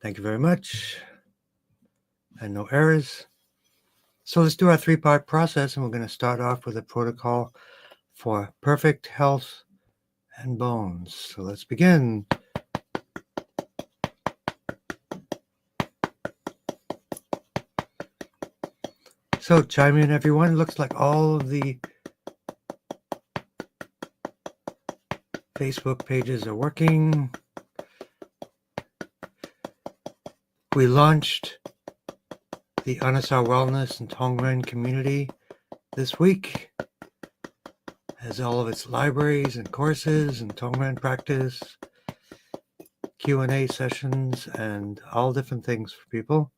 Thank you very much. And no errors. So let's do our three-part process, and we're going to start off with a protocol for perfect health and bones. So let's begin. So chime in, everyone. Looks like all of the Facebook pages are working. We launched the Anasar Wellness and Tongren community this week, has all of its libraries and courses and Tongren practice, Q&A sessions, and all different things for people.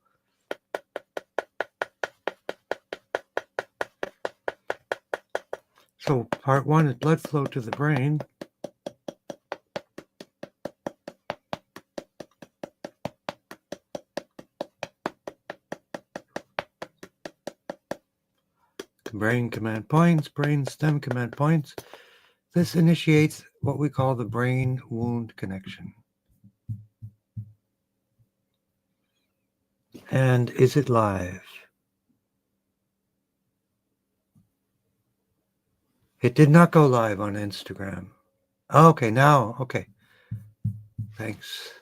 So part one is blood flow to the brain. Brain command points, brain stem command points. This initiates what we call the brain wound connection. And is it live? It did not go live on Instagram. Oh, okay, now, okay. Thanks.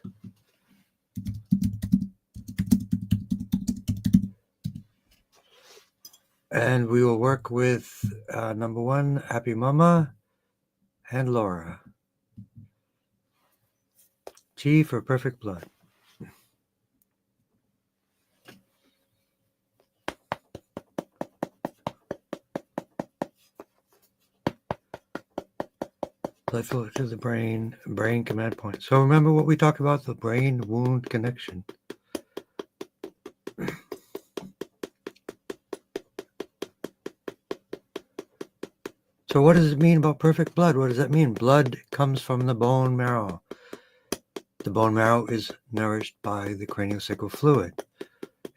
And we will work with number one, Happy Mama, and Laura. G for perfect blood. Blood flow to the brain, brain command point. So remember what we talked about, the brain wound connection. So what does it mean about perfect blood? What does that mean? Blood comes from the bone marrow. The bone marrow is nourished by the craniosacral fluid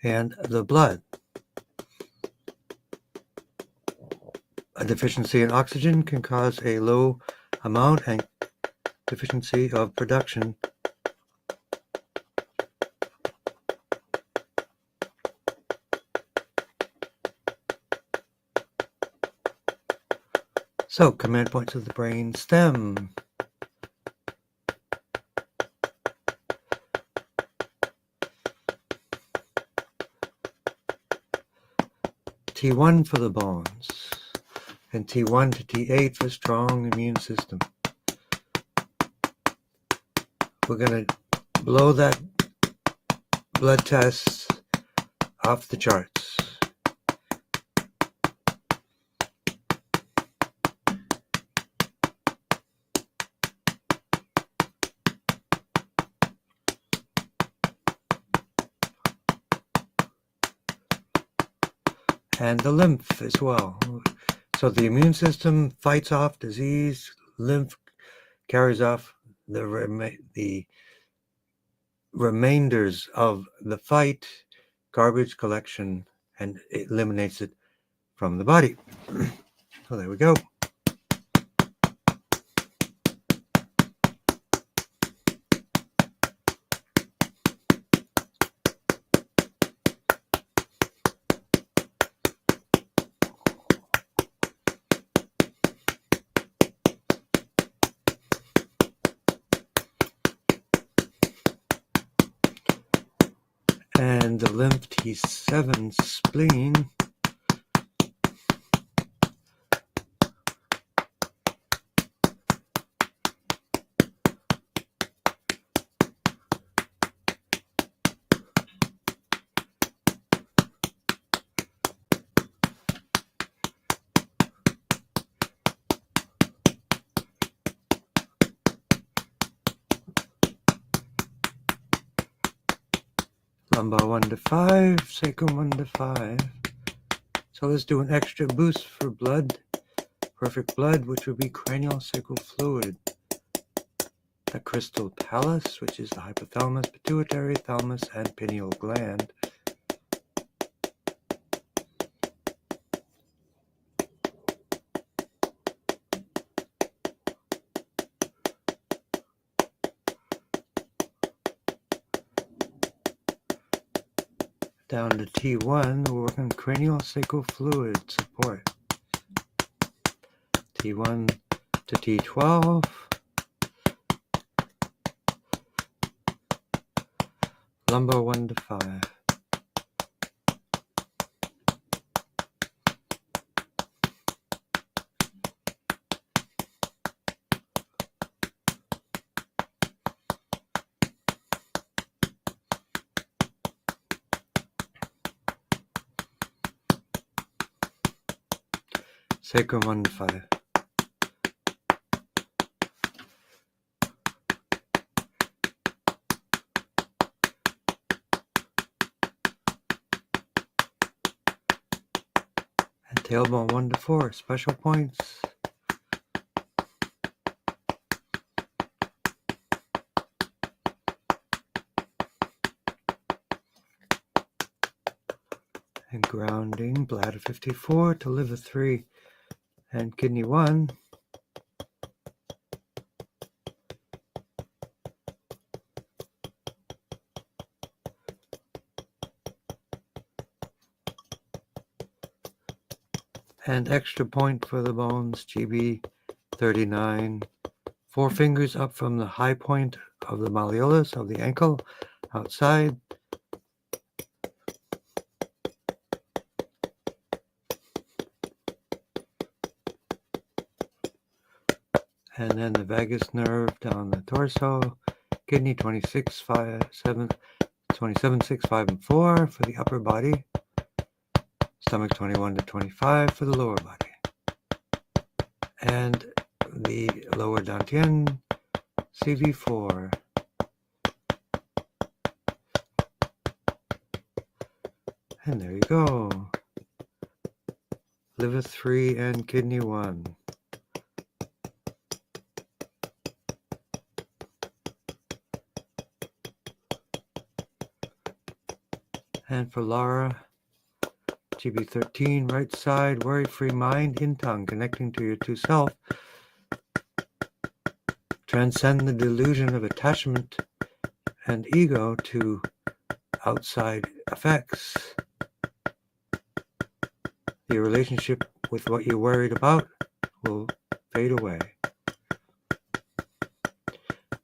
and the blood. A deficiency in oxygen can cause a low amount and deficiency of production So, command points of the brain stem. T1 for the bones, and T1 to T8 for strong immune system. We're going to blow that blood test off the charts. And the lymph as well. So the immune system fights off disease, lymph carries off the remainders of the fight, garbage collection, and it eliminates it from the body. So there we go. And the lymph T7 spleen lumbar 1 to 5, sacrum 1 to 5. So let's do an extra boost for blood, perfect blood, which would be cranial sacral fluid. The crystal palace, which is the hypothalamus, pituitary, thalamus, and pineal gland. down to T1, we're working cranial sacral fluid support. T1 to T12. Lumbar 1 to 5. Sacrum 1 to 5. And tailbone 1 to 4. Special points. And grounding, bladder 54 to liver 3 and kidney 1. And extra point for the bones, GB 39. 4 fingers up from the high point of the malleolus of the ankle, outside. And then the vagus nerve down the torso, kidney 26, 5, 7, 27, 6, 5, and 4 for the upper body, stomach 21 to 25 for the lower body, and the lower dantian, CV4. And there you go. Liver 3 and kidney 1. And for Laura, GB13, right side, worry-free mind in Tong, connecting to your true self. Transcend the delusion of attachment and ego to outside effects. Your relationship with what you're worried about will fade away.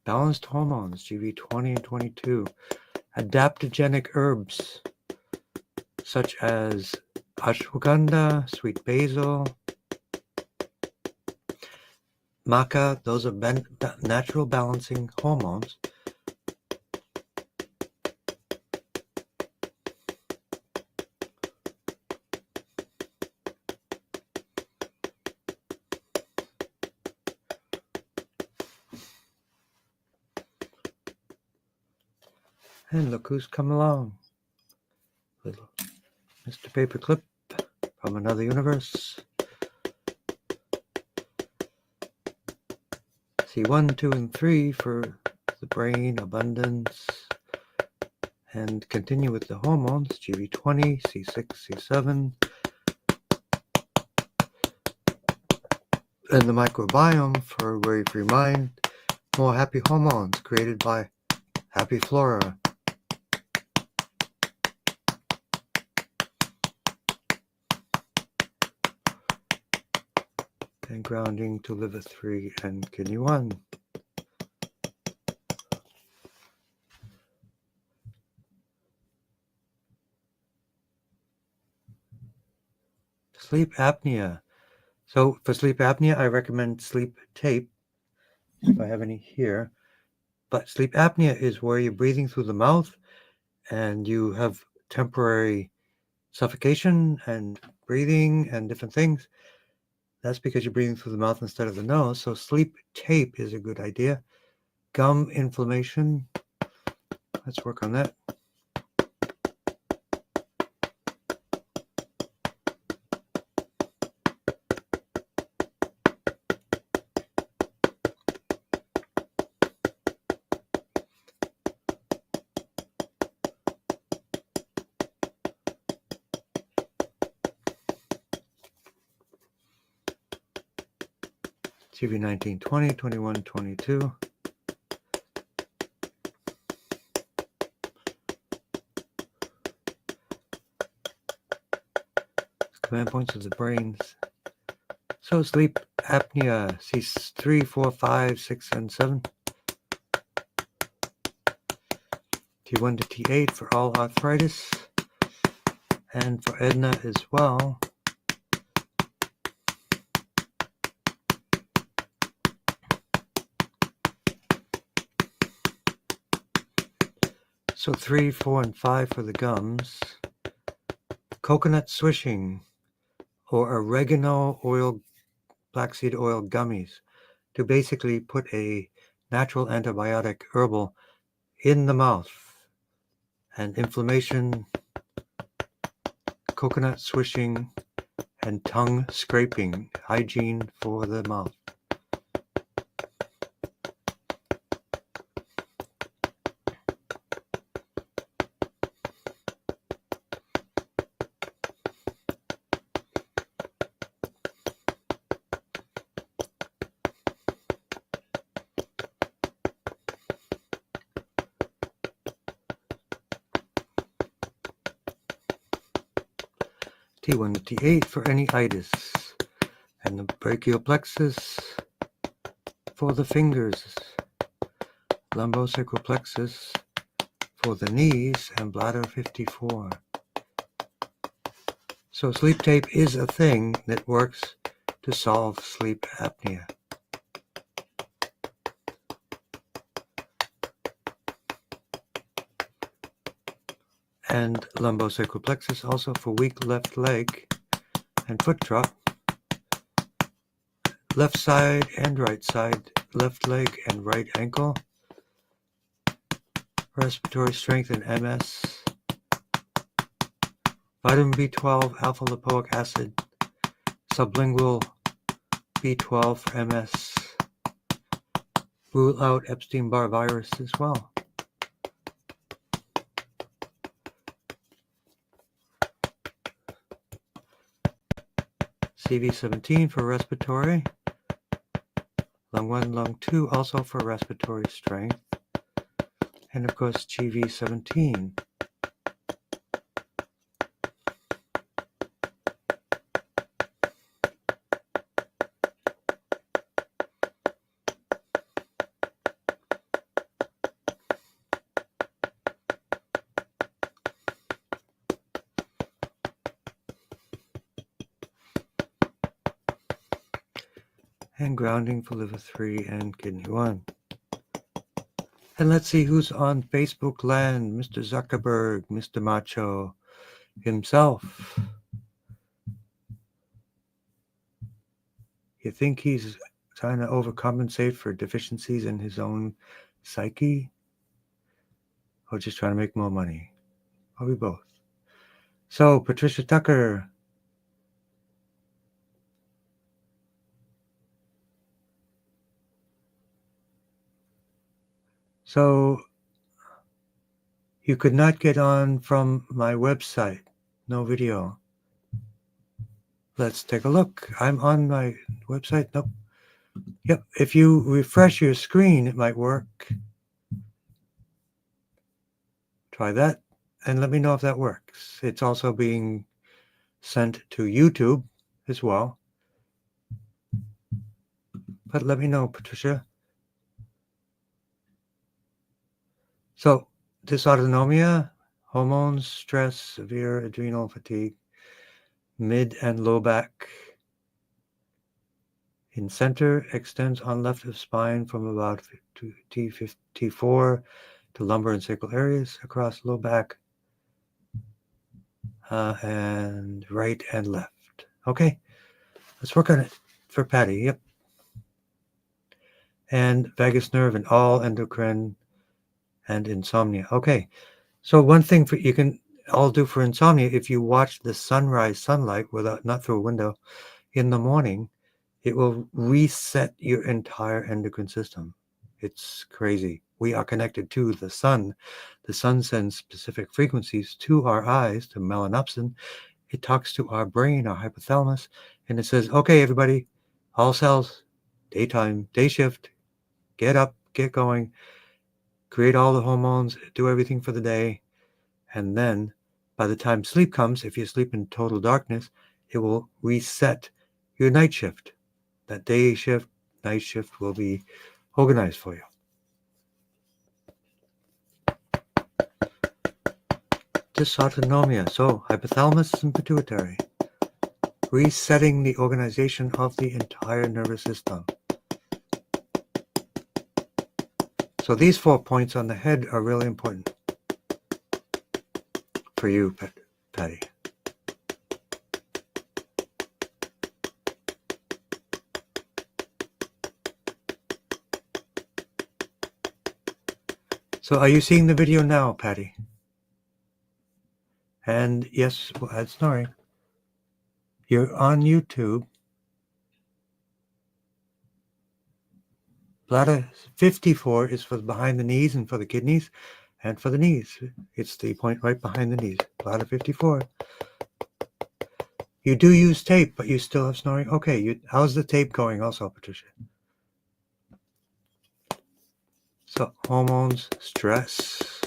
Balanced hormones, GB20 and 22. Adaptogenic herbs, such as ashwagandha, sweet basil, maca, those are natural balancing hormones. And look who's come along. Little Mr. Paperclip from another universe. See 1, 2, and 3 for the brain, abundance, and continue with the hormones, GB20, C6, C7, and the microbiome for worry-free mind, more happy hormones created by happy flora. And grounding to liver 3 and kidney 1. Sleep apnea. So for sleep apnea, I recommend sleep tape, if I have any here. But sleep apnea is where you're breathing through the mouth and you have temporary suffocation and breathing and different things. That's because you're breathing through the mouth instead of the nose. So sleep tape is a good idea. Gum inflammation. Let's work on that. CV 19, 20, 21, 22. command points of the brains. So sleep apnea, C3, 4, 5, 6, and 7. T1 to T8 for all arthritis, and for Edna as well. So 3, 4, and 5 for the gums. Coconut swishing, or oregano oil, black seed oil gummies, to basically put a natural antibiotic herbal in the mouth. And inflammation, coconut swishing, and tongue scraping, hygiene for the mouth. T1 to T8 for any itis, and the brachial plexus for the fingers, lumbosacral plexus for the knees, and bladder 54. So sleep tape is a thing that works to solve sleep apnea. And lumbosacral plexus also for weak left leg and foot drop. Left side and right side, left leg and right ankle. Respiratory strength and MS. Vitamin B12, alpha lipoic acid. Sublingual B12 for MS. Rule out Epstein-Barr virus as well. CV17 for respiratory. Lung 1, lung 2 also for respiratory strength. And of course GV17. And grounding for liver 3 and kidney 1. And let's see who's on Facebook land. Mr. Zuckerberg, Mr. Macho himself. You think he's trying to overcompensate for deficiencies in his own psyche? Or just trying to make more money? Probably both. So, Patricia Tucker. So, you could not get on from my website. No video. Let's take a look. I'm on my website. Nope. Yep. If you refresh your screen, it might work. Try that and let me know if that works. It's also being sent to YouTube as well. But let me know, Patricia. So, dysautonomia, hormones, stress, severe adrenal fatigue, mid and low back. In center, extends on left of spine from about T4 to lumbar and sacral areas, across low back, and right and left. Okay, let's work on it for Patty. Yep. And vagus nerve and all endocrine and insomnia. Okay, so one thing you can all do for insomnia, if you watch the sunrise sunlight not through a window in the morning, it will reset your entire endocrine system. It's crazy. We are connected to the sun. The sun sends specific frequencies to our eyes, to melanopsin. It talks to our brain, our hypothalamus, and it says, okay, everybody, all cells, daytime, day shift, get up, get going, create all the hormones, do everything for the day. And then by the time sleep comes, if you sleep in total darkness, it will reset your night shift. That day shift, night shift will be organized for you. Dysautonomia, so hypothalamus and pituitary, resetting the organization of the entire nervous system. So these 4 points on the head are really important for you, Patty. So are you seeing the video now, Patty? And yes, we'll add snoring. You're on YouTube. Bladder 54 is for behind the knees and for the kidneys and for the knees. It's the point right behind the knees. Bladder 54. You do use tape, but you still have snoring? Okay, how's the tape going also, Patricia? So, hormones, stress.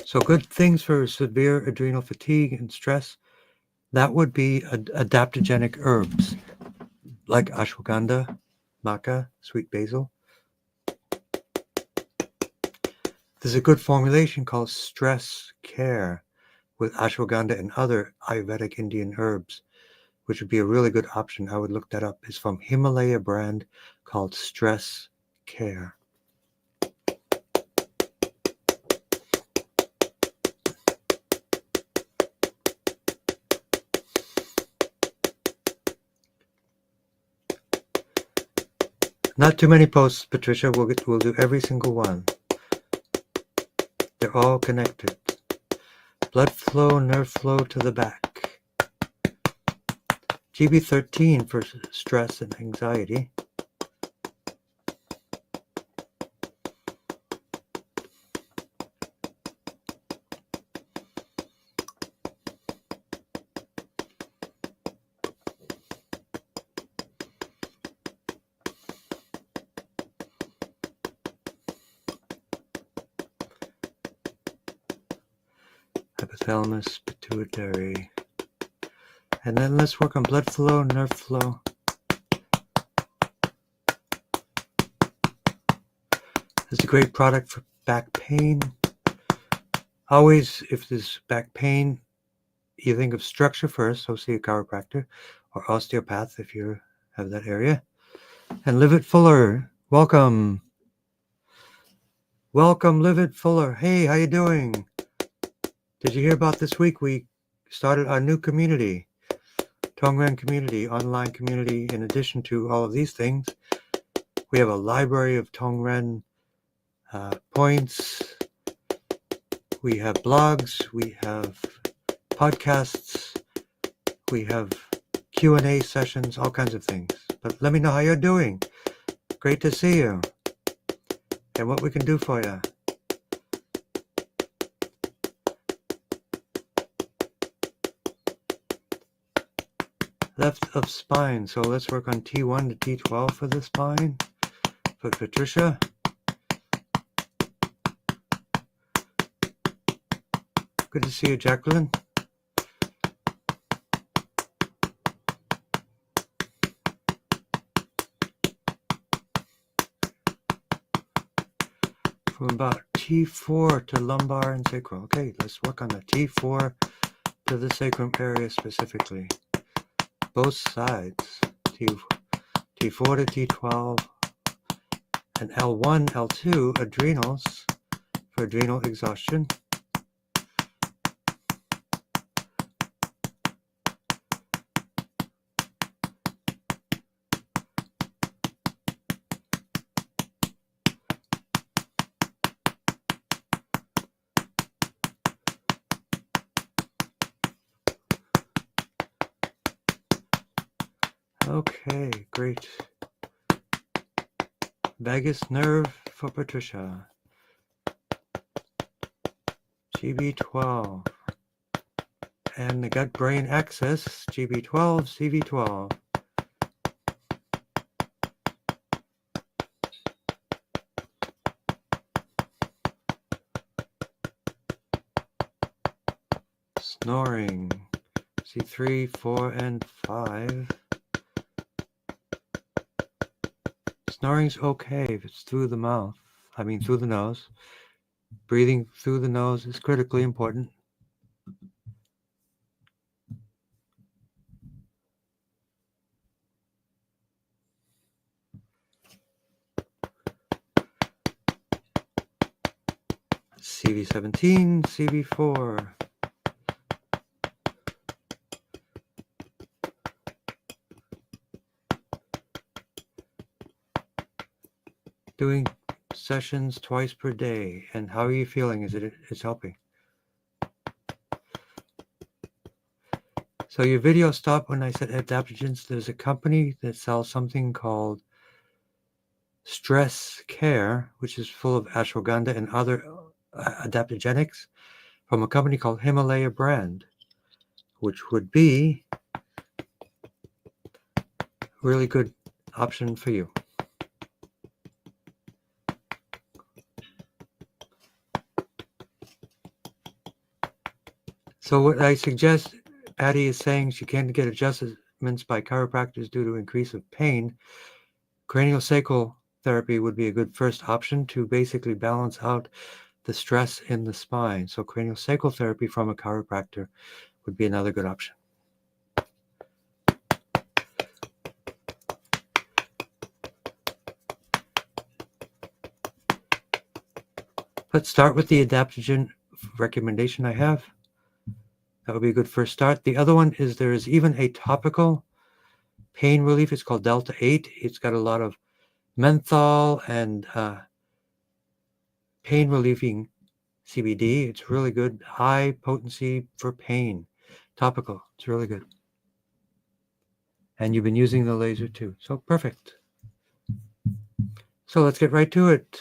So good things for severe adrenal fatigue and stress, that would be adaptogenic herbs like ashwagandha, maca, sweet basil. There's a good formulation called Stress Care with ashwagandha and other Ayurvedic Indian herbs, which would be a really good option. I would look that up. It's from Himalaya brand called Stress Care. Not too many posts, Patricia. We'll do every single one. They're all connected. Blood flow, nerve flow to the back. GB13 for stress and anxiety. Hypothalamus, pituitary. And then let's work on blood flow, nerve flow. It's a great product for back pain. Always, if there's back pain, you think of structure first, so see a chiropractor or osteopath if you have that area. And Livet Fuller, welcome. Welcome, Livet Fuller. Hey, how you doing? Did you hear about this week? We started our new community, Tongren community, online community. In addition to all of these things, we have a library of Tongren points. We have blogs. We have podcasts. We have Q&A sessions, all kinds of things. But let me know how you're doing. Great to see you. And what we can do for you. Left of spine. So let's work on T1 to T12 for the spine. For Patricia. Good to see you, Jacqueline. From about T4 to lumbar and sacral. Okay, let's work on the T4 to the sacrum area specifically. Both sides. T4 to T12 and L1, L2 adrenals for adrenal exhaustion. Okay, great. Vagus nerve for Patricia. GB12. And the gut-brain axis, GB12, CV12. snoring. See 3, 4, and 5. Snoring's okay if it's through the mouth. I mean through the nose. Breathing through the nose is critically important. CV17, CV4. Doing sessions twice per day. And how are you feeling? It's helping? So your video stopped when I said adaptogens. There's a company that sells something called Stress Care, which is full of ashwagandha and other adaptogenics from a company called Himalaya Brand, which would be a really good option for you. So what I suggest, Patty is saying she can't get adjustments by chiropractors due to increase of pain. Craniosacral therapy would be a good first option to basically balance out the stress in the spine. So craniosacral therapy from a chiropractor would be another good option. Let's start with the adaptogen recommendation I have. That would be a good first start. The other one is there is even a topical pain relief. It's called Delta 8. It's got a lot of menthol and pain relieving CBD. It's really good. High potency for pain. Topical. It's really good. And you've been using the laser too. So perfect. So let's get right to it.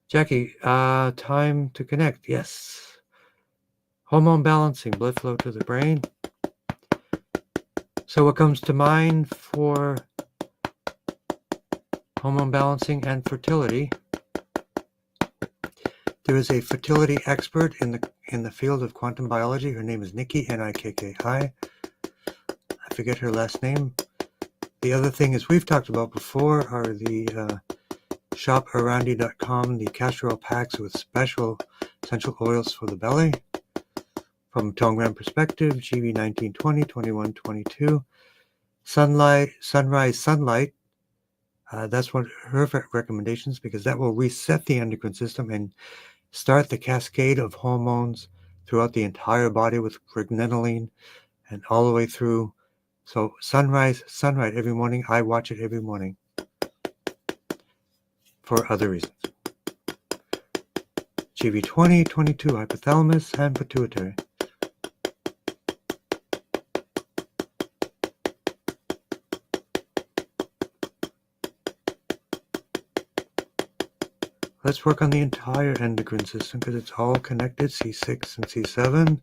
Jackie, time to connect. Yes. Hormone balancing, blood flow to the brain. So what comes to mind for hormone balancing and fertility? There is a fertility expert in the field of quantum biology. Her name is Nikki, Nikki. I forget her last name. The other thing is we've talked about before are the shoparandi.com, the castor oil packs with special essential oils for the belly. From Tongren perspective, GB 1920, 2122. Sunrise sunlight. That's one of her recommendations because that will reset the endocrine system and start the cascade of hormones throughout the entire body with pregnenolone and all the way through. So sunrise every morning. I watch it every morning for other reasons. GB 2022, hypothalamus and pituitary. Let's work on the entire endocrine system because it's all connected, C6 and C7.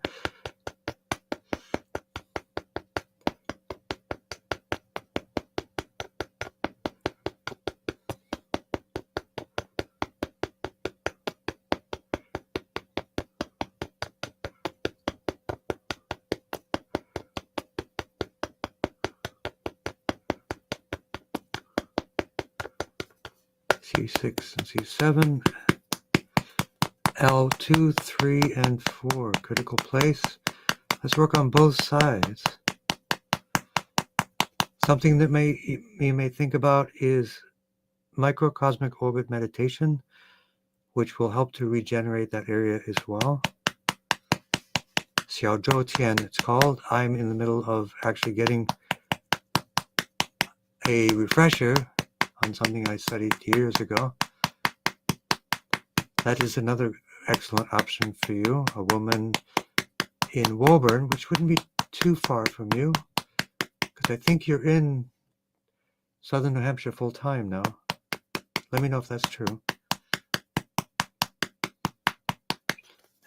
C6 and C7, L2, 3, and 4, critical place. Let's work on both sides. Something that you may think about is microcosmic orbit meditation, which will help to regenerate that area as well. Xiao Zhou Tian, it's called. I'm in the middle of actually getting a refresher on something I studied years ago. That is another excellent option for you. A woman in Woburn, which wouldn't be too far from you, because I think you're in southern New Hampshire full time now. Let me know if that's true.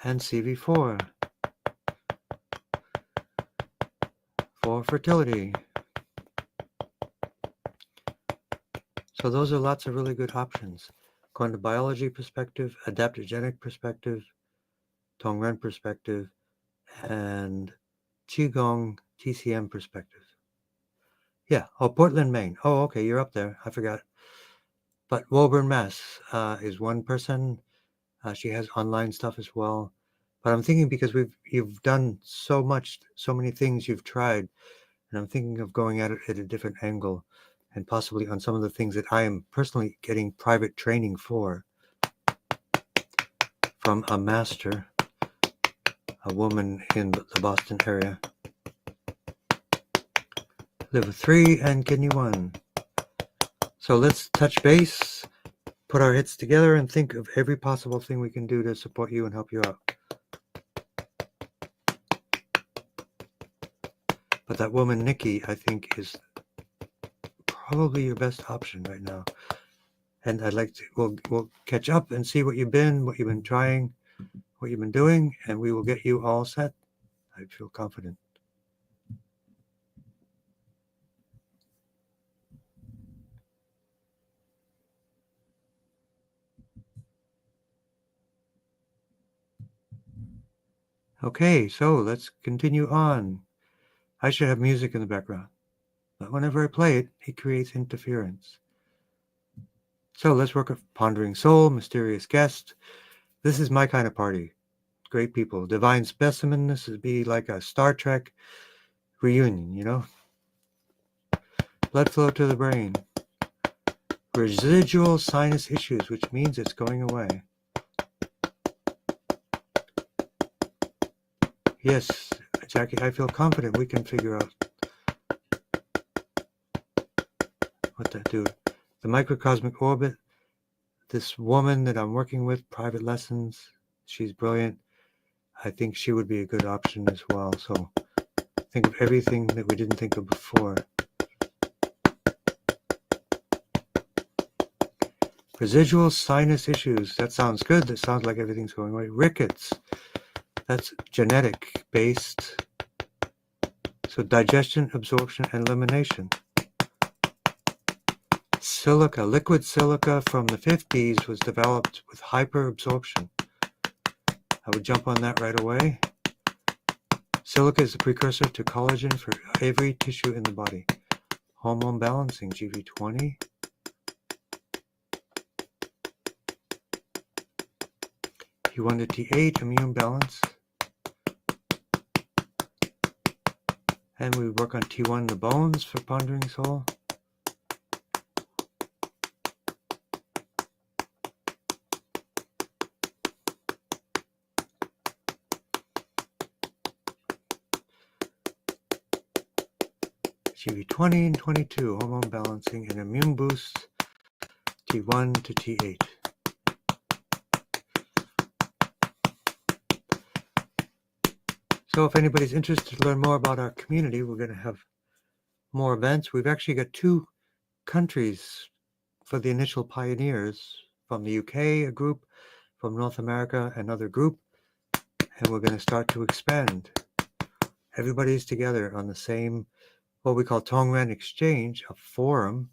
And CV4 for fertility. So those are lots of really good options. According to biology perspective, adaptogenic perspective, Tongren perspective, and Qigong TCM perspective. Yeah. Oh, Portland, Maine. Oh, okay. You're up there. I forgot. But Woburn, Mass is one person. She has online stuff as well. But I'm thinking because you've done so many things you've tried, and I'm thinking of going at it at a different angle, and possibly on some of the things that I am personally getting private training for from a master, a woman in the Boston area. Liver 3 and kidney 1. So let's touch base, put our heads together, and think of every possible thing we can do to support you and help you out. But that woman, Nikki, I think is probably your best option right now. And I'd like to, we'll catch up and see what you've been trying, what you've been doing, and we will get you all set. I feel confident. Okay, so let's continue on. I should have music in the background, but whenever I play it, it creates interference. So let's work with Pondering Soul, Mysterious Guest. This is my kind of party. Great people. Divine Specimen. This would be like a Star Trek reunion, you know? Blood flow to the brain. Residual sinus issues, which means it's going away. Yes, Jackie, I feel confident we can figure out what to do. The microcosmic orbit, this woman that I'm working with, private lessons, she's brilliant. I think she would be a good option as well. So think of everything that we didn't think of before. Residual sinus issues, that sounds good. That sounds like everything's going away. Rickets, that's genetic based. So digestion, absorption, and elimination. Silica, liquid silica from the 50s was developed with hyperabsorption. I would jump on that right away. Silica is the precursor to collagen for every tissue in the body. Hormone balancing, GV20. T1 to T8, immune balance. And we work on T1, the bones for Pondering Soul. GV20 and 22, hormone balancing and immune boost, T1 to T8. So if anybody's interested to learn more about our community, we're going to have more events. We've actually got 2 countries for the initial pioneers, from the UK, a group, from North America, another group, and we're going to start to expand. Everybody's together on the same, what we call Tongren Exchange, a forum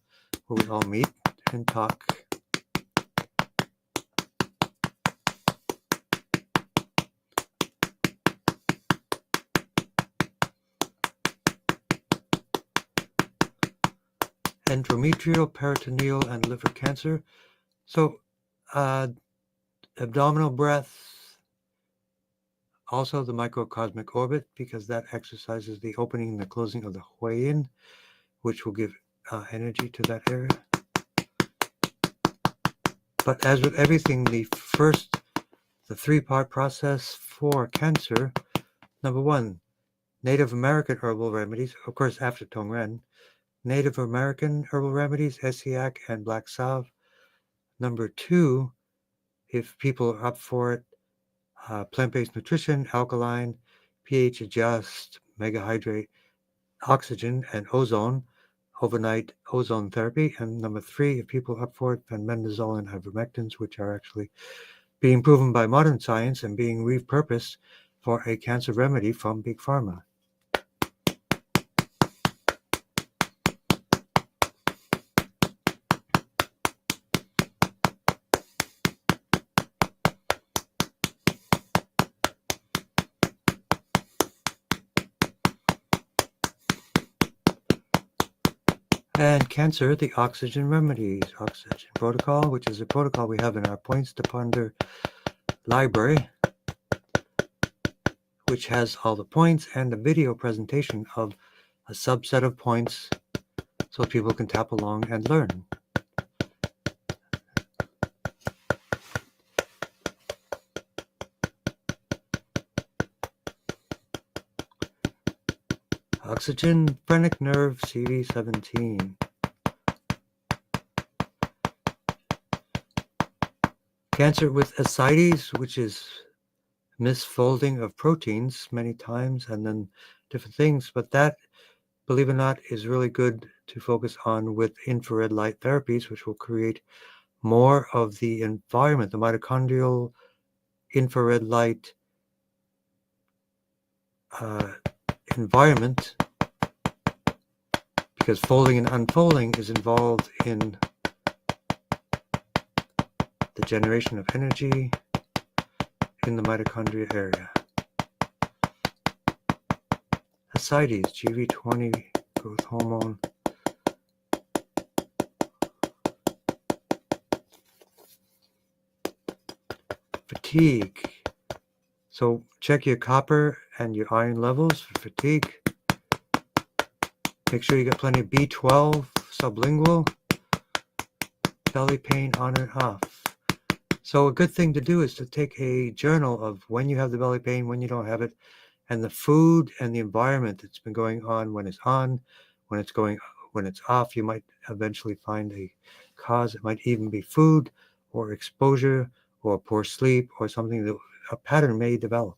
where we all meet and talk. Endometrial, peritoneal, and liver cancer. So abdominal breath, also the microcosmic orbit, because that exercises the opening and the closing of the Huayin, which will give energy to that area. But as with everything, the 3-part process for cancer, number 1, Native American herbal remedies, of course after Tongren, Native American herbal remedies, Essiac and Black Salve. Number 2, if people are up for it, plant-based nutrition, alkaline, pH adjust, mega hydrate, oxygen, and ozone, overnight ozone therapy. And number 3, if people are up for it, fenbendazole and ivermectins, which are actually being proven by modern science and being repurposed for a cancer remedy from Big Pharma. And cancer, the oxygen remedies. Oxygen protocol, which is a protocol we have in our Points to Ponder library, which has all the points and a video presentation of a subset of points so people can tap along and learn. Oxygen phrenic nerve CV17. Cancer with ascites, which is misfolding of proteins many times and then different things, but that, believe it or not, is really good to focus on with infrared light therapies, which will create more of the environment, the mitochondrial infrared light environment, because folding and unfolding is involved in the generation of energy in the mitochondria area. Ascites, GV20 growth hormone. Fatigue. So check your copper and your iron levels for fatigue. Make sure you get plenty of B12 sublingual. Belly pain on and off. So a good thing to do is to take a journal of when you have the belly pain, when you don't have it, and the food and the environment that's been going on, when it's off. You might eventually find a cause. It might even be food or exposure or poor sleep or something that a pattern may develop.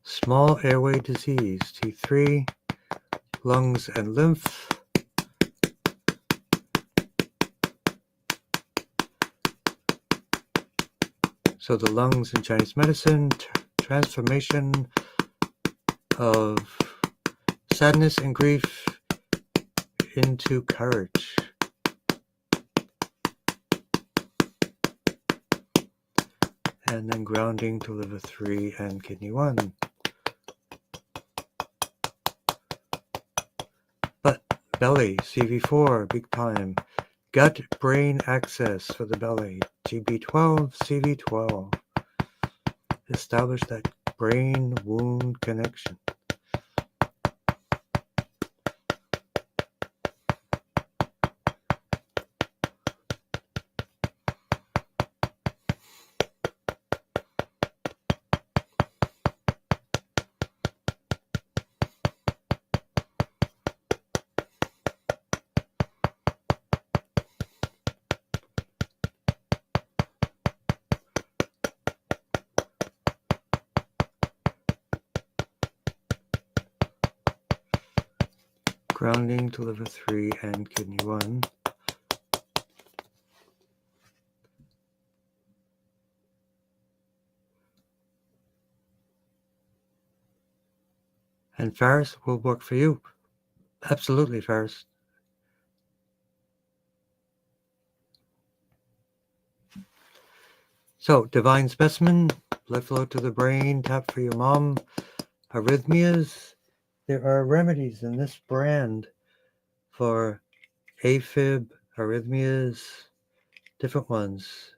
Small airway disease, T3, lungs and lymph. So the lungs in Chinese medicine, transformation of sadness and grief into courage. And then grounding to liver 3 and kidney 1. But belly, CV4, big time. Gut-brain access for the belly, GB12, CV12. Establish that brain-wound connection. Grounding to liver 3 and kidney 1. And Faris will work for you. Absolutely, Faris. So, divine specimen, blood flow to the brain, tap for your mom, arrhythmias. There are remedies in this brand for AFib, arrhythmias, different ones.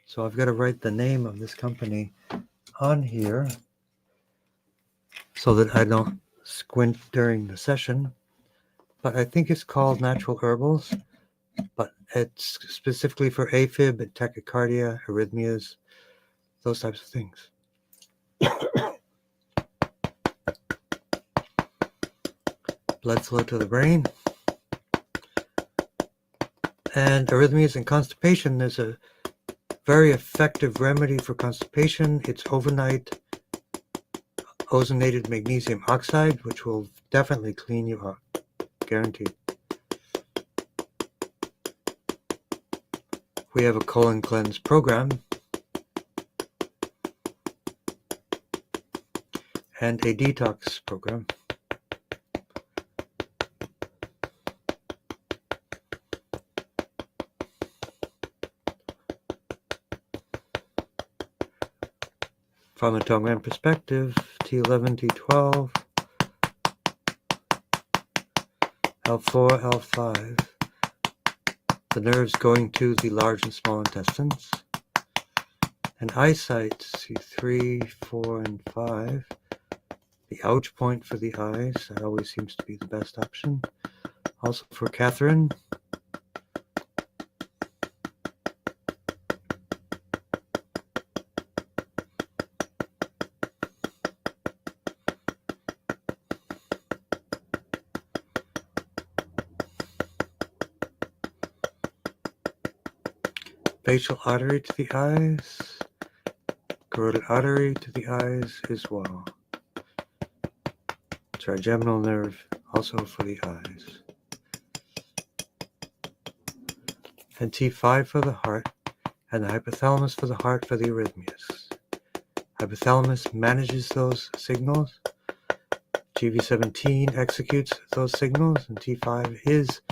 So I've got to write the name of this company on here so that I don't squint during the session. But I think it's called Natural Herbals, but it's specifically for AFib, tachycardia, arrhythmias, those types of things. Blood flow to the brain. And arrhythmias and constipation, there's a very effective remedy for constipation. It's overnight ozonated magnesium oxide, which will definitely clean you up, guaranteed. We have a colon cleanse program and a detox program. From a Tongren perspective, T11, T12, L4, L5, the nerves going to the large and small intestines, and eyesight, C3, 4, and 5, the ouch point for the eyes, that always seems to be the best option. Also for Catherine, facial artery to the eyes, carotid artery to the eyes as well. Trigeminal nerve also for the eyes. And T5 for the heart, and the hypothalamus for the heart for the arrhythmias. Hypothalamus manages those signals, GV17 executes those signals, and T5 is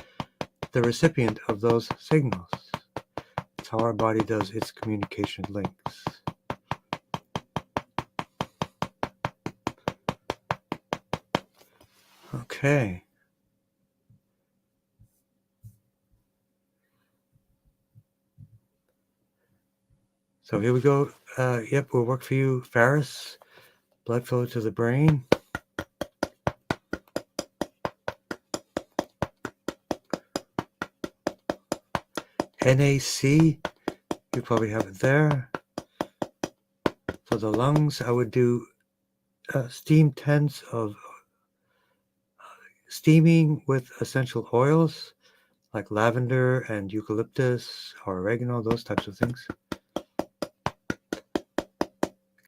the recipient of those signals. It's how our body does its communication links. Okay. So here we go. Yep, we'll work for you, Ferris. Blood flow to the brain. NAC, you probably have it there. For the lungs, I would do steam tents of steaming with essential oils like lavender and eucalyptus or oregano, those types of things.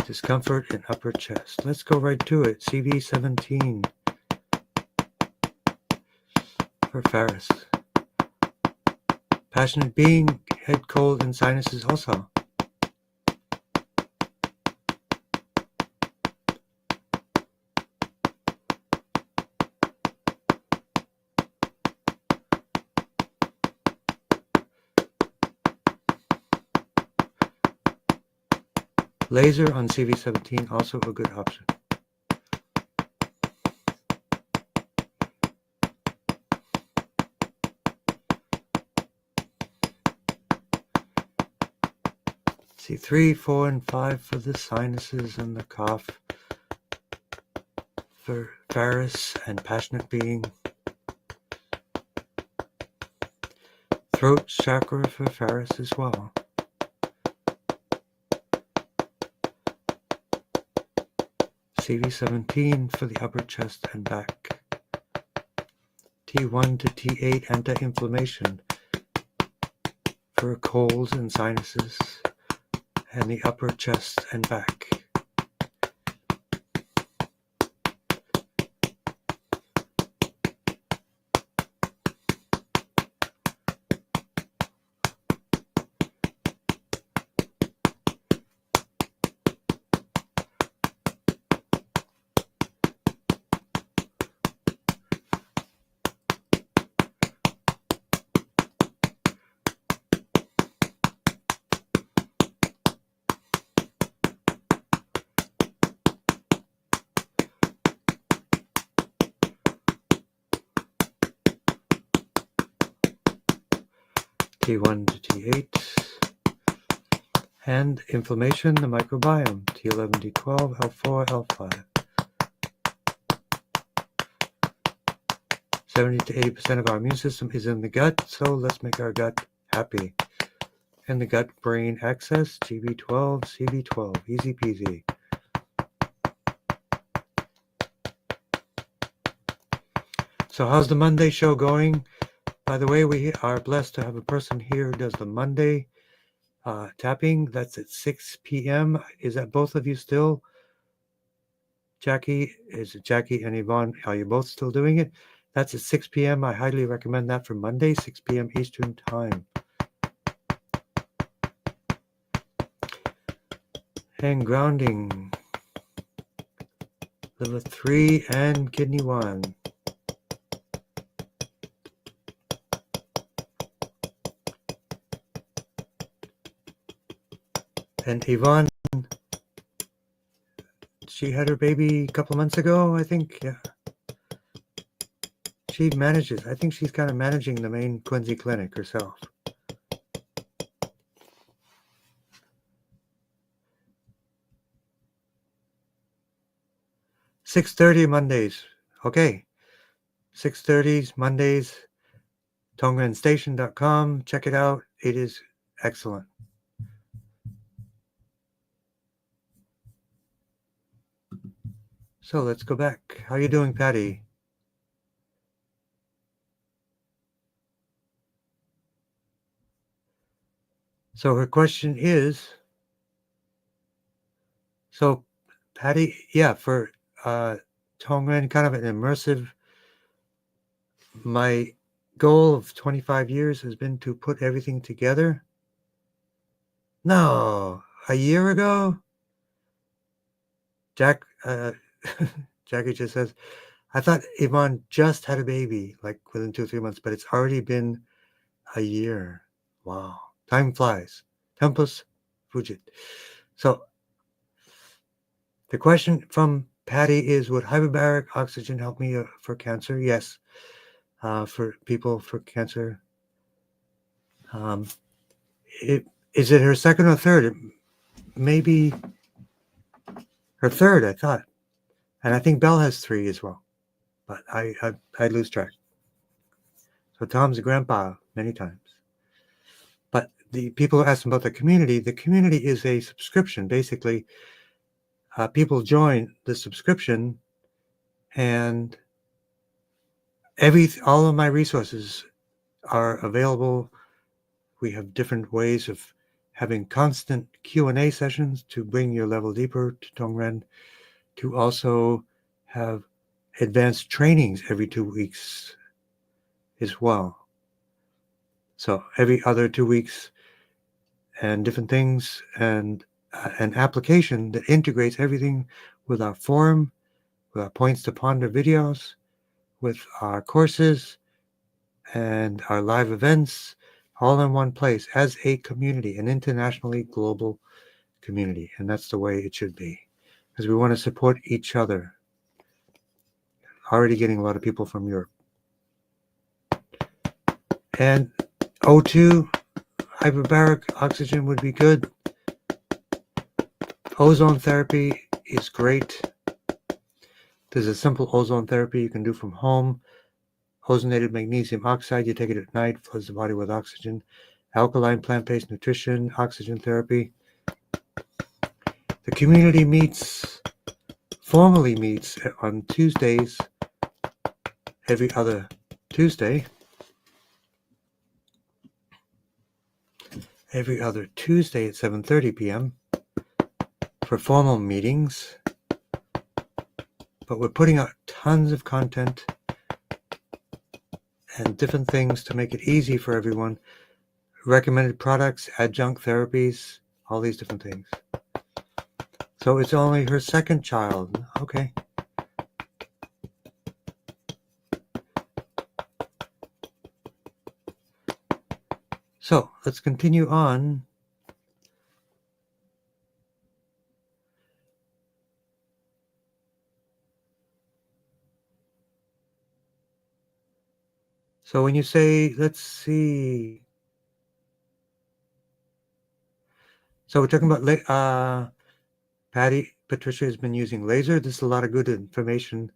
Discomfort in upper chest. Let's go right to it. CV17 for Ferris. Passionate being, head cold and sinuses also. Laser on CV17, also a good option. C3, 4, and 5 for the sinuses and the cough. For Ferris and passionate being. Throat chakra for Ferris as well. CV17 for the upper chest and back. T1 to T8 anti-inflammation for colds and sinuses and the upper chest and back. T1 to T8, and inflammation, the microbiome, T11, T12, L4, L5. 70 to 80% of our immune system is in the gut, so let's make our gut happy. And the gut-brain axis, GB12, CV12, easy peasy. So how's the Monday show going? By the way, we are blessed to have a person here who does the Monday tapping. That's at 6 p.m. Is that both of you still? Jackie, is it Jackie and Yvonne? Are you both still doing it? That's at 6 p.m. I highly recommend that for Monday, 6 p.m. Eastern Time. And grounding. Liver 3 and kidney 1. And Yvonne, She had her baby a couple months ago, I think. Yeah. She manages. I think she's kind of managing the main Quincy clinic herself. $6:30 Mondays. Okay. 6:30 Mondays. TongrenStation.com. Check it out. It is excellent. So let's go back. How you doing, Patty? So her question is, so Patty, yeah, for Tongren, kind of an immersive, my goal of 25 years has been to put everything together. No, a year ago? Jack, Jackie just says, I thought Yvonne just had a baby, like within 2 or 3 months, but it's already been a year. Wow. Time flies. Tempus fugit. So the question from Patty is, would hyperbaric oxygen help me for cancer? Yes. For people for cancer. Is it her second or third? Maybe her third, I thought. And I think Belle has 3 as well. But I lose track. So Tom's a grandpa many times. But the people who asked about the community is a subscription. Basically, people join the subscription, and all of my resources are available. We have different ways of having constant Q&A sessions to bring your level deeper to Tongren, to also have advanced trainings every 2 weeks as well. So every other 2 weeks, and different things, and an application that integrates everything with our forum, with our Points to Ponder videos, with our courses and our live events, all in one place as a community, an internationally global community. And that's the way it should be, because we want to support each other. Already getting a lot of people from Europe. And O2, hyperbaric oxygen would be good. Ozone therapy is great. There's a simple ozone therapy you can do from home. Ozonated magnesium oxide, you take it at night, floods the body with oxygen. Alkaline plant-based nutrition, oxygen therapy. The community formally meets on Tuesdays, every other Tuesday. Every other Tuesday at 7:30 p.m. for formal meetings. But we're putting out tons of content and different things to make it easy for everyone. Recommended products, adjunct therapies, all these different things. So it's only her second child. Okay. So let's continue on. So when you say, let's see. So we're talking about Patricia has been using laser. This is a lot of good information.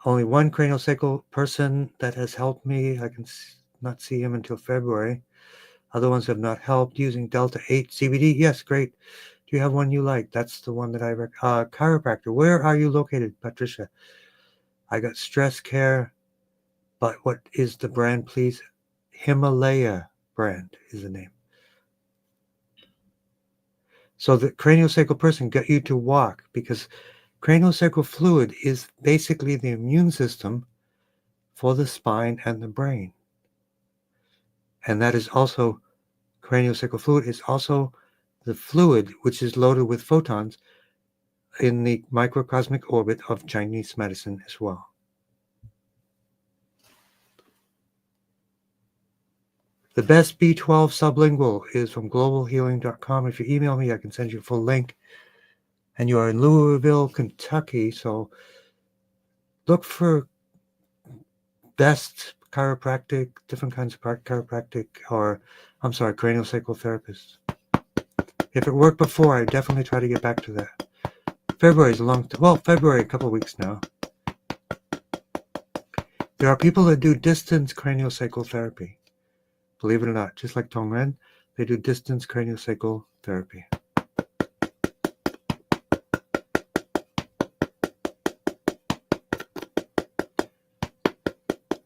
Only one craniosacral person that has helped me. I can not see him until February. Other ones have not helped. Using Delta 8 CBD. Yes, great. Do you have one you like? That's the one that I recommend. Chiropractor. Where are you located, Patricia? I got Stress Care. But what is the brand, please? Himalaya brand is the name. So the craniosacral person got you to walk, because craniosacral fluid is basically the immune system for the spine and the brain. And that is also, craniosacral fluid is also the fluid which is loaded with photons in the microcosmic orbit of Chinese medicine as well. The best B12 sublingual is from globalhealing.com. If you email me, I can send you a full link. and you are in Louisville, Kentucky, so look for best chiropractic, different kinds of chiropractic, or I'm sorry, craniosacral therapists. If it worked before, I definitely try to get back to that. February is a long time. Well, February, a couple of weeks now. There are people that do distance craniosacral therapy. Believe it or not, just like Tongren, they do distance craniosacral therapy.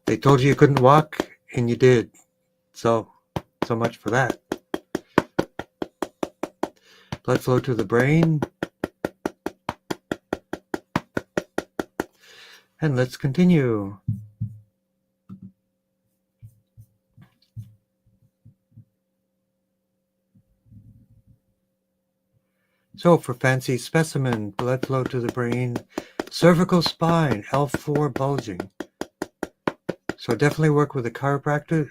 They told you couldn't walk, and you did. So much for that. Blood flow to the brain. And let's continue. So for fancy specimen, blood flow to the brain, cervical spine, L4 bulging. So definitely work with a chiropractor.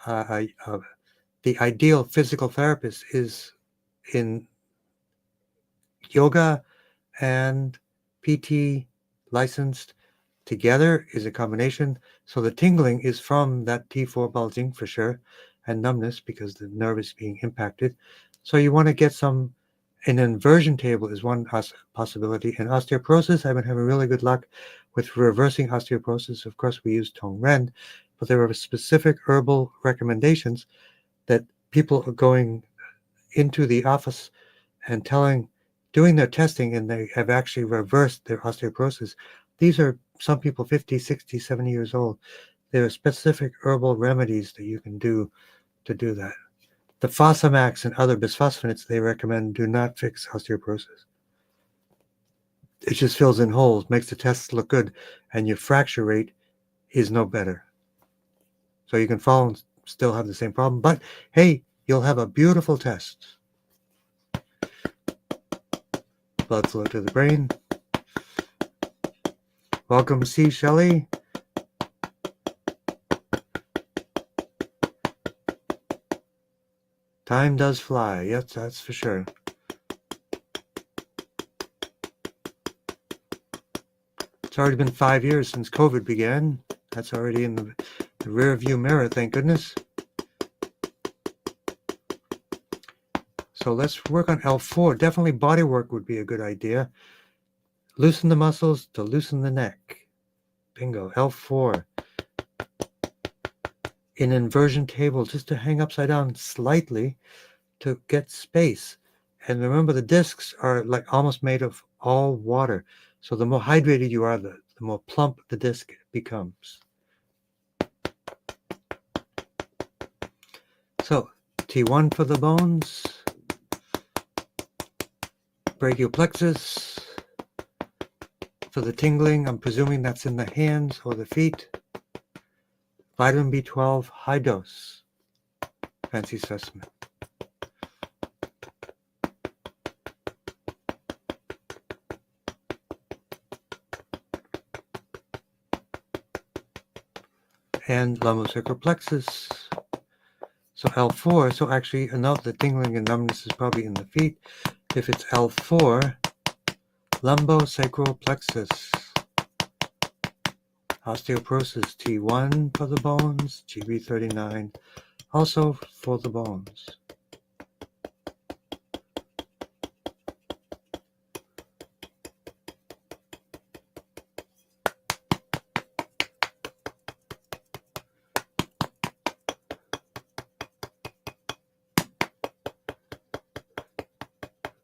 The ideal physical therapist is in yoga and PT licensed together is a combination. So the tingling is from that T4 bulging for sure, and numbness because the nerve is being impacted. So you want to get some. An inversion table is one possibility. And osteoporosis, I've been having really good luck with reversing osteoporosis. Of course, we use Tongren, but there are specific herbal recommendations that people are going into the office and doing their testing, and they have actually reversed their osteoporosis. These are some people 50, 60, 70 years old. There are specific herbal remedies that you can do to do that. The Fosamax and other bisphosphonates they recommend do not fix osteoporosis. It just fills in holes, makes the tests look good, and your fracture rate is no better. So you can fall and still have the same problem, but hey, you'll have a beautiful test. Blood flow to the brain. Welcome, C. Shelley. Time does fly. Yes, that's for sure. It's already been 5 years since COVID began. That's already in the rear view mirror, thank goodness. So let's work on L4. Definitely body work would be a good idea. Loosen the muscles to loosen the neck. Bingo. L4. In inversion table, just to hang upside down slightly to get space. And remember, the discs are like almost made of all water. So the more hydrated you are, the more plump the disc becomes. So T1 for the bones. Brachial plexus. For the tingling, I'm presuming that's in the hands or the feet. Vitamin B12, high dose. Fancy specimen. And lumbosacral plexus. So L4, so actually note the tingling and numbness is probably in the feet. If it's L4, lumbosacral plexus. Osteoporosis, T1 for the bones, GB39 also for the bones.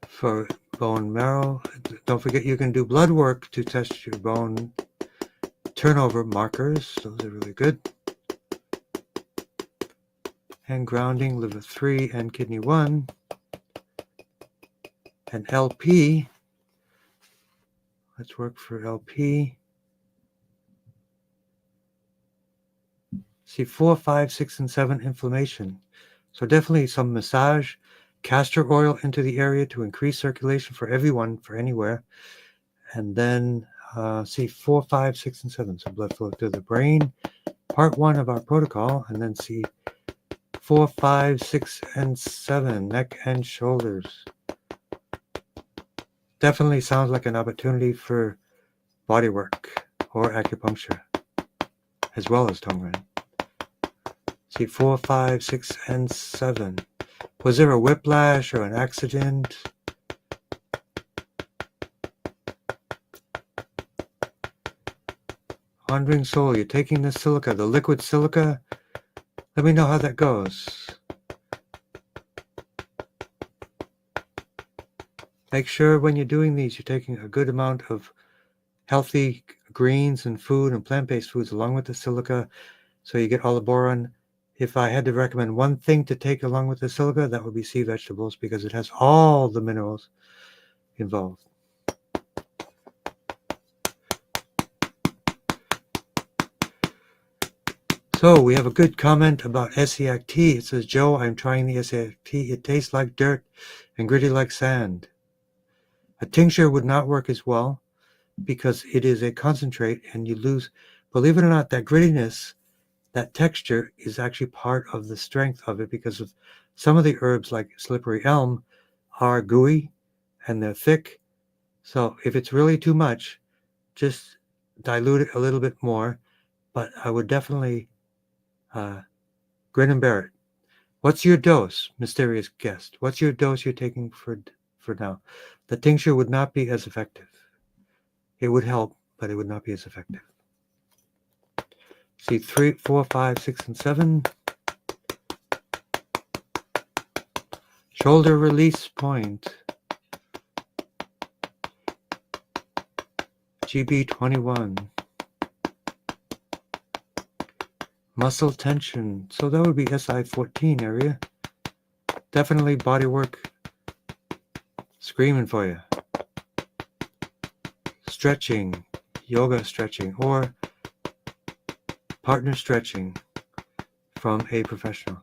For bone marrow, don't forget you can do blood work to test your bone turnover markers. Those are really good. And grounding, liver 3 and kidney 1. And LP, let's work for LP. See 4, 5, 6, and 7 inflammation. So definitely some massage, castor oil into the area to increase circulation for everyone, for anywhere. And then see 4, 5, 6, and 7. So blood flow to the brain, part 1 of our protocol. And then see 4, 5, 6, and 7, neck and shoulders. definitely sounds like an opportunity for body work or acupuncture, as well as Tongren. See, 4, 5, 6, and 7. Was there a whiplash or an accident? Wandering soul, you're taking the silica, the liquid silica. Let me know how that goes. Make sure when you're doing these, you're taking a good amount of healthy greens and food and plant-based foods along with the silica, so you get all the boron. If I had to recommend one thing to take along with the silica, that would be sea vegetables, because it has all the minerals involved. So we have a good comment about Essiac tea. It says, Joe, I'm trying the Essiac tea. It tastes like dirt and gritty like sand. A tincture would not work as well because it is a concentrate and you lose, believe it or not, that grittiness, that texture is actually part of the strength of it, because of some of the herbs like slippery elm are gooey and they're thick. So if it's really too much, just dilute it a little bit more. But I would definitely grin and bear it. What's your dose, mysterious guest? What's your dose you're taking for now? The tincture would not be as effective. It would help, but it would not be as effective. See, 3, 4, 5, 6, and 7. Shoulder release point. GB21. Muscle tension. So that would be SI14 area. Definitely body work. Screaming for you. Stretching. Yoga stretching. Or partner stretching from a professional.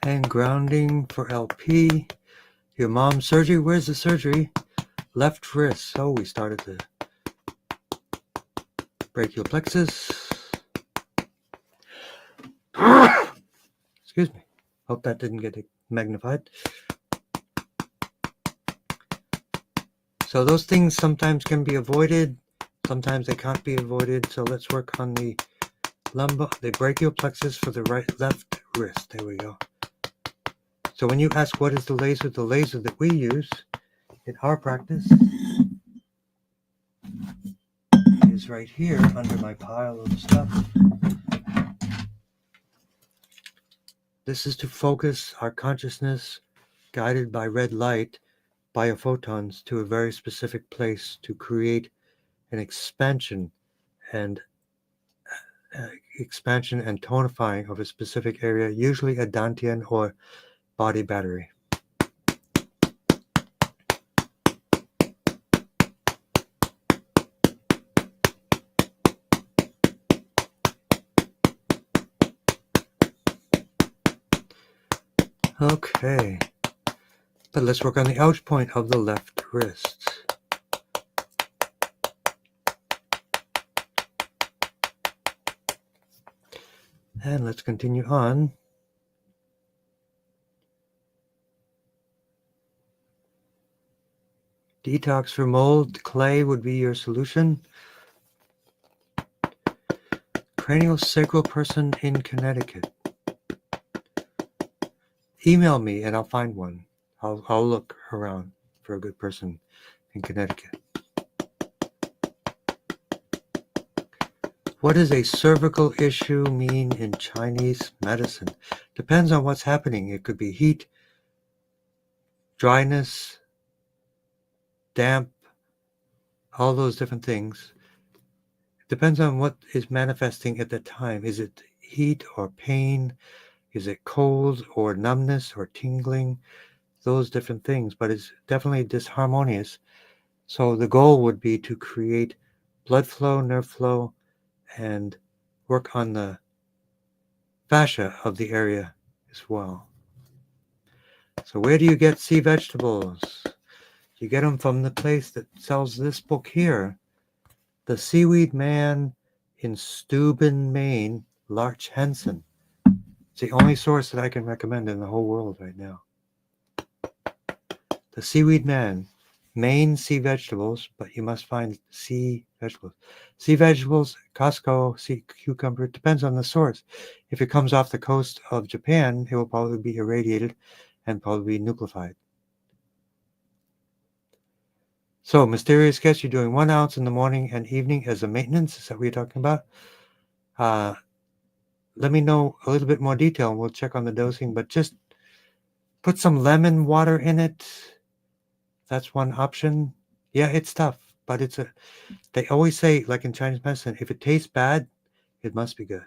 And grounding for LP. Your mom's surgery. Where's the surgery? Left wrist. So we started the brachial plexus. Excuse me. Hope that didn't get magnified. So those things sometimes can be avoided. Sometimes they can't be avoided. So let's work on the brachial plexus for the left wrist. There we go. So when you ask what is the laser that we use in our practice is right here under my pile of stuff. This is to focus our consciousness, guided by red light, biophotons, to a very specific place to create an expansion and tonifying of a specific area, usually a dantian or body battery. Okay, but let's work on the ouch point of the left wrist. And let's continue on. Detox for mold. Clay would be your solution. Cranial sacral person in Connecticut. Email me and I'll find one. I'll look around for a good person in Connecticut. What does a cervical issue mean in Chinese medicine? Depends on what's happening. It could be heat, dryness, damp, all those different things. It depends on what is manifesting at the time. Is it heat or pain? Is it cold or numbness or tingling? Those different things, but it's definitely disharmonious. So the goal would be to create blood flow, nerve flow, and work on the fascia of the area as well. So where do you get sea vegetables? You get them from the place that sells this book here, The Seaweed Man in Steuben, Maine, Larch Henson. It's the only source that I can recommend in the whole world right now. The Seaweed Man, Maine sea vegetables, but you must find sea vegetables. Sea vegetables, Costco, sea cucumber, it depends on the source. If it comes off the coast of Japan, it will probably be irradiated and probably be nucleated. So, mysterious guest, you're doing 1 ounce in the morning and evening as a maintenance. Is that what you're talking about? Let me know a little bit more detail and we'll check on the dosing, but just put some lemon water in it. That's one option. Yeah, it's tough, but they always say, like in Chinese medicine, if it tastes bad, it must be good.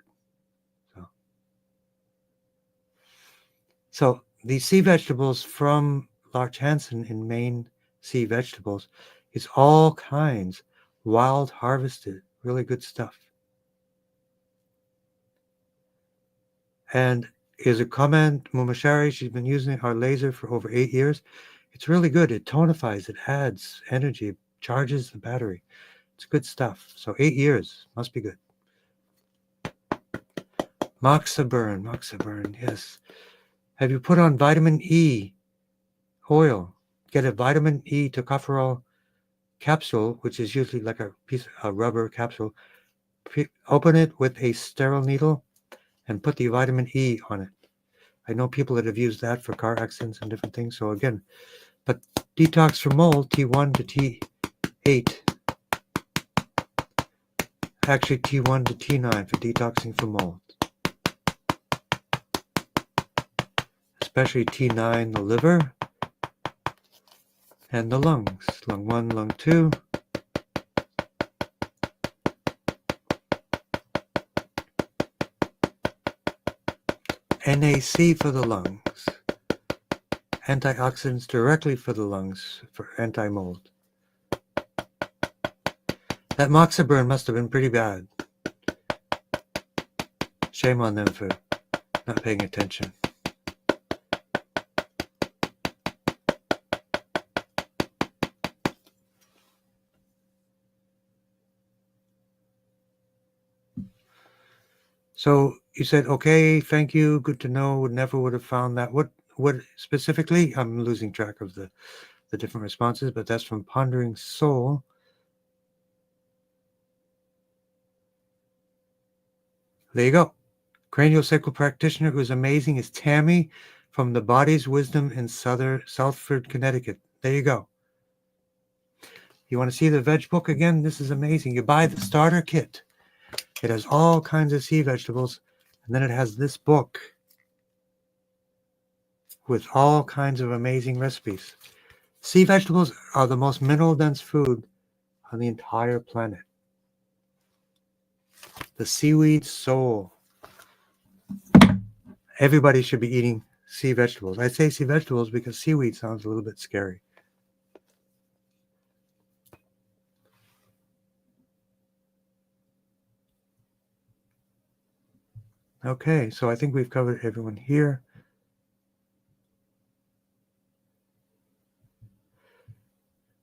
So these sea vegetables from Larch Hansen in Maine Sea Vegetables is all kinds, wild harvested, really good stuff. And here's a comment, Mumashari, she's been using our laser for over 8 years. It's really good. It tonifies, it adds energy, it charges the battery. It's good stuff. So 8 years, must be good. Moxaburn, yes. Have you put on vitamin E oil? Get a vitamin E tocopherol capsule, which is usually like a piece of rubber capsule. Open it with a sterile needle and put the vitamin E on it. I know people that have used that for car accidents and different things. So again, but detox from mold, T1 to T8. Actually, T1 to T9 for detoxing from mold. Especially T9, the liver and the lungs. Lung 1, lung 2. NAC for the lungs. Antioxidants directly for the lungs for anti-mold. That Moxaburn must have been pretty bad. Shame on them for not paying attention. So you said, okay, thank you, good to know, never would have found that. What specifically? I'm losing track of the different responses, but that's from Pondering Soul. There you go. Craniosacral practitioner who's amazing is Tammy from the Body's Wisdom in Southford, Connecticut. There you go. You want to see the veg book again? This is amazing. You buy the starter kit. It has all kinds of sea vegetables, and then it has this book with all kinds of amazing recipes. Sea vegetables are the most mineral-dense food on the entire planet. The seaweed soul. Everybody should be eating sea vegetables. I say sea vegetables because seaweed sounds a little bit scary. Okay, so I think we've covered everyone here.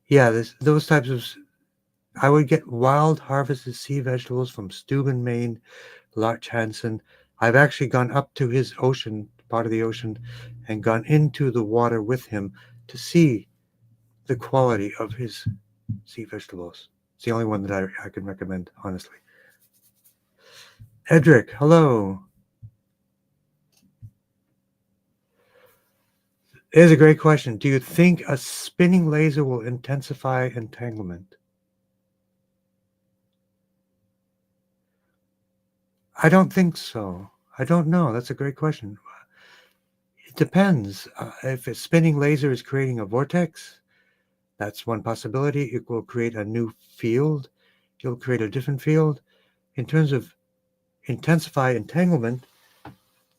Yeah, those types of... I would get wild harvested sea vegetables from Steuben, Maine, Larch Hansen. I've actually gone up to his ocean, part of the ocean, and gone into the water with him to see the quality of his sea vegetables. It's the only one that I can recommend, honestly. Edric, hello. Here's a great question. Do you think a spinning laser will intensify entanglement? I don't think so. I don't know. That's a great question. It depends. If a spinning laser is creating a vortex, that's one possibility. It will create a new field. It'll create a different field. In terms of intensify entanglement,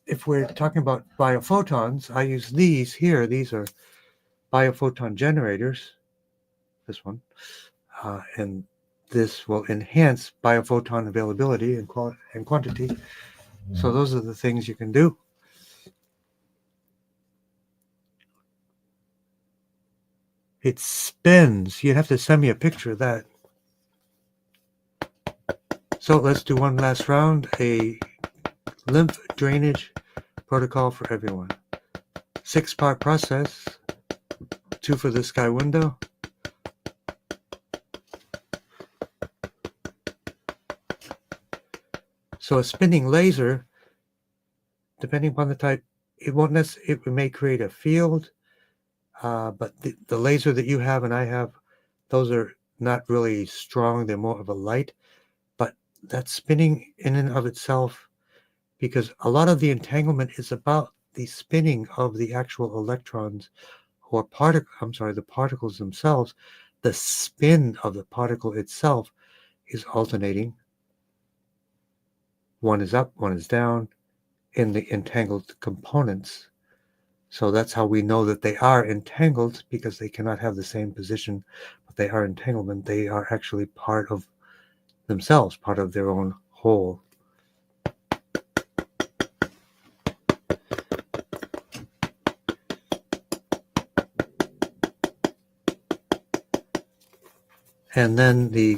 if we're talking about biophotons, I use these here. These are biophoton generators. this one. And this will enhance biophoton availability and quantity. So those are the things you can do. It spins. You'd have to send me a picture of that. So let's do one last round. A lymph drainage protocol for everyone. 6-part process. 2 for the sky window. So a spinning laser, depending upon the type, it may create a field, but the laser that you have and I have, those are not really strong. They're more of a light, but that spinning in and of itself, because a lot of the entanglement is about the spinning of the actual electrons or the particles themselves. The spin of the particle itself is alternating. One is up, one is down in the entangled components. So that's how we know that they are entangled, because they cannot have the same position, but they are entanglement. They are actually part of themselves, part of their own whole. And then the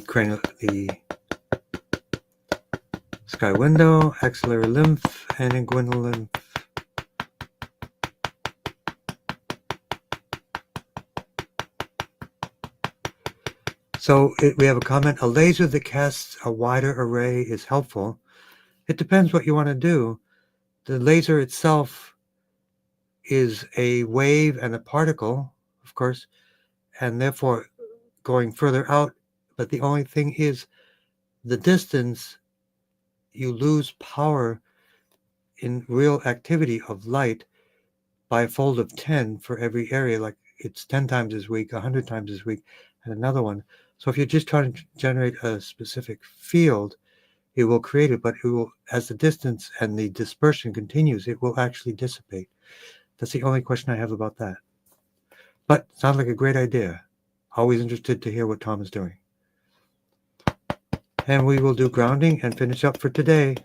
sky window, axillary lymph, and inguinal lymph. So we have a comment. A laser that casts a wider array is helpful. It depends what you want to do. The laser itself is a wave and a particle, of course, and therefore going further out. But the only thing is the distance. You lose power in real activity of light by a fold of 10 for every area. Like it's 10 times as weak, 100 times as weak, and another one. So if you're just trying to generate a specific field, it will create it, but it will, as the distance and the dispersion continues, it will actually dissipate. That's the only question I have about that. But sounds like a great idea. Always interested to hear what Tom is doing. And we will do grounding and finish up for today.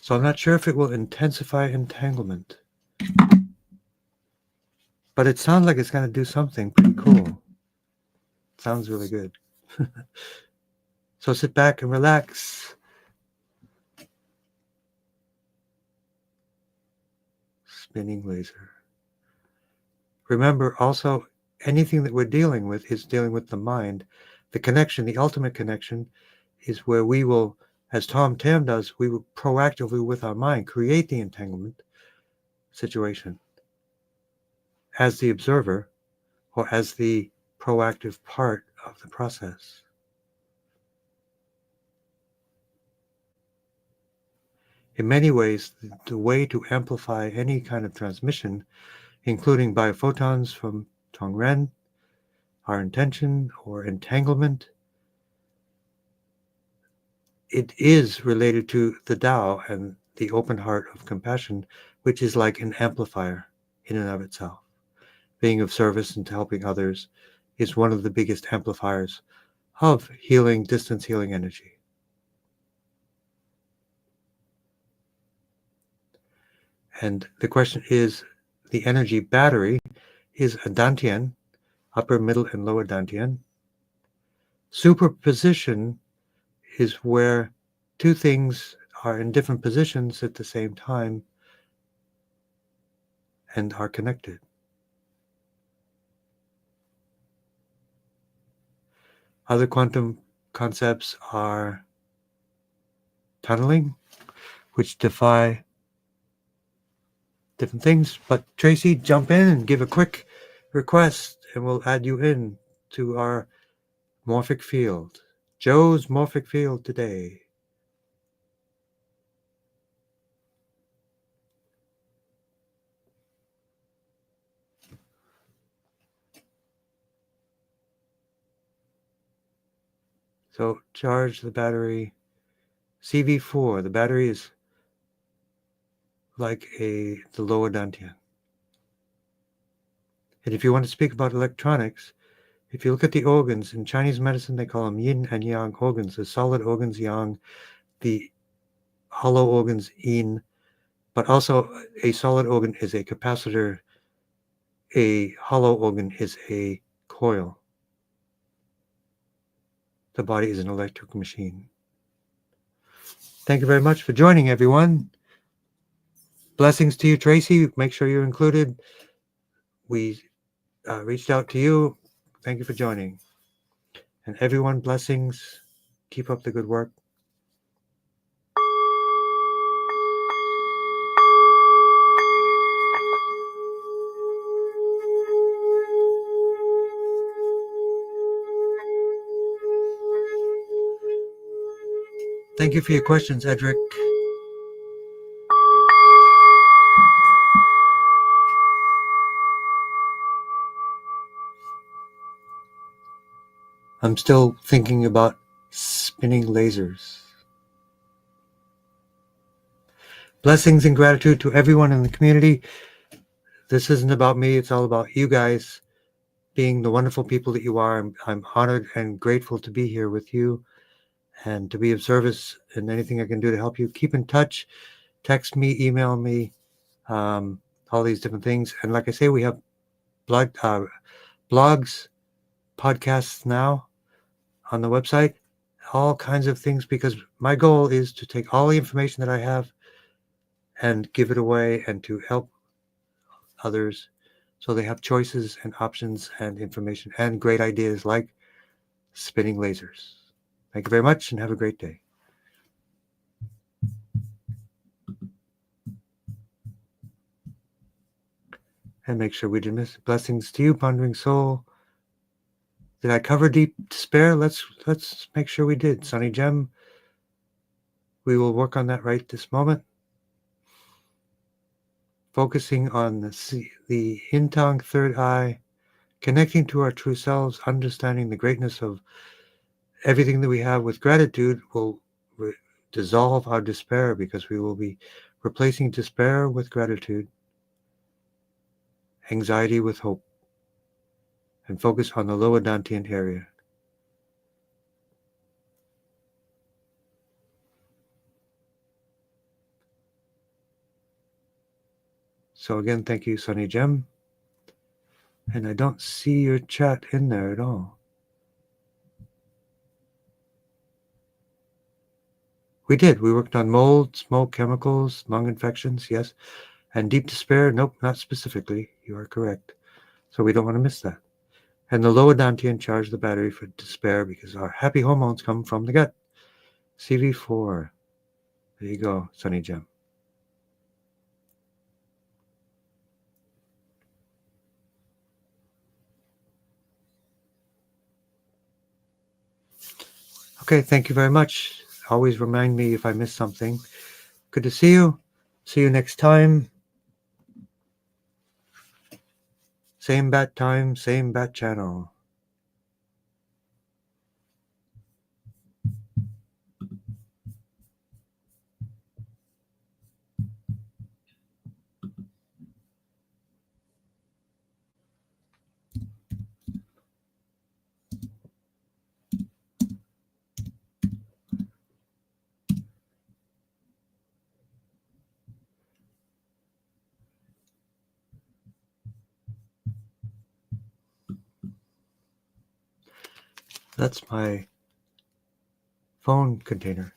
So I'm not sure if it will intensify entanglement, but it sounds like it's going to do something pretty cool. Sounds really good. So sit back and relax. Spinning laser. Remember also, anything that we're dealing with is dealing with the mind. The connection, the ultimate connection, is where we will, as Tom Tam does, we will proactively with our mind create the entanglement situation as the observer or as the proactive part of the process. In many ways, the way to amplify any kind of transmission, including biophotons from Tongren, our intention or entanglement, it is related to the Tao and the open heart of compassion, which is like an amplifier in and of itself. Being of service and helping others is one of the biggest amplifiers of healing, distance healing energy. And the question is, the energy battery is a dantian, upper, middle, and lower dantian. Superposition is where two things are in different positions at the same time and are connected. Other quantum concepts are tunneling, which defy different things. But Tracy, jump in and give a quick request, and we'll add you in to our morphic field. Joe's morphic field today. So charge the battery. CV4, the battery is like the lower dantian. And if you want to speak about electronics, if you look at the organs, in Chinese medicine they call them yin and yang organs, the solid organs yang, the hollow organs yin, but also a solid organ is a capacitor, a hollow organ is a coil. The body is an electrical machine. Thank you very much for joining, everyone. Blessings to you, Tracy. Make sure you're included. We reached out to you. Thank you for joining. And everyone, blessings. Keep up the good work. Thank you for your questions, Edric. I'm still thinking about spinning lasers. Blessings and gratitude to everyone in the community. This isn't about me. It's all about you guys being the wonderful people that you are. I'm honored and grateful to be here with you and to be of service in anything I can do to help you. Keep in touch. Text me, email me, all these different things. And like I say, we have blogs, podcasts now on the website, all kinds of things, because my goal is to take all the information that I have and give it away and to help others so they have choices and options and information and great ideas like spinning lasers. Thank you very much and have a great day. And make sure we didn't miss blessings to you, pondering soul. Did I cover deep despair? Let's make sure we did. Sunny Gem, we will work on that right this moment. Focusing on the Hintang third eye, connecting to our true selves, understanding the greatness of everything that we have with gratitude will dissolve our despair, because we will be replacing despair with gratitude, anxiety with hope, and focus on the lower dantian area. So again, thank you, Sunny Gem. And I don't see your chat in there at all. We did. We worked on mold, smoke, chemicals, lung infections, yes. And deep despair, nope, not specifically. You are correct. So we don't want to miss that. And the lower dantian charge the battery for despair, because our happy hormones come from the gut. CV4. There you go, Sunny Gem. Okay, thank you very much. Always remind me if I miss something. Good to see you. See you next time. Same bat time, same bat channel. That's my phone container.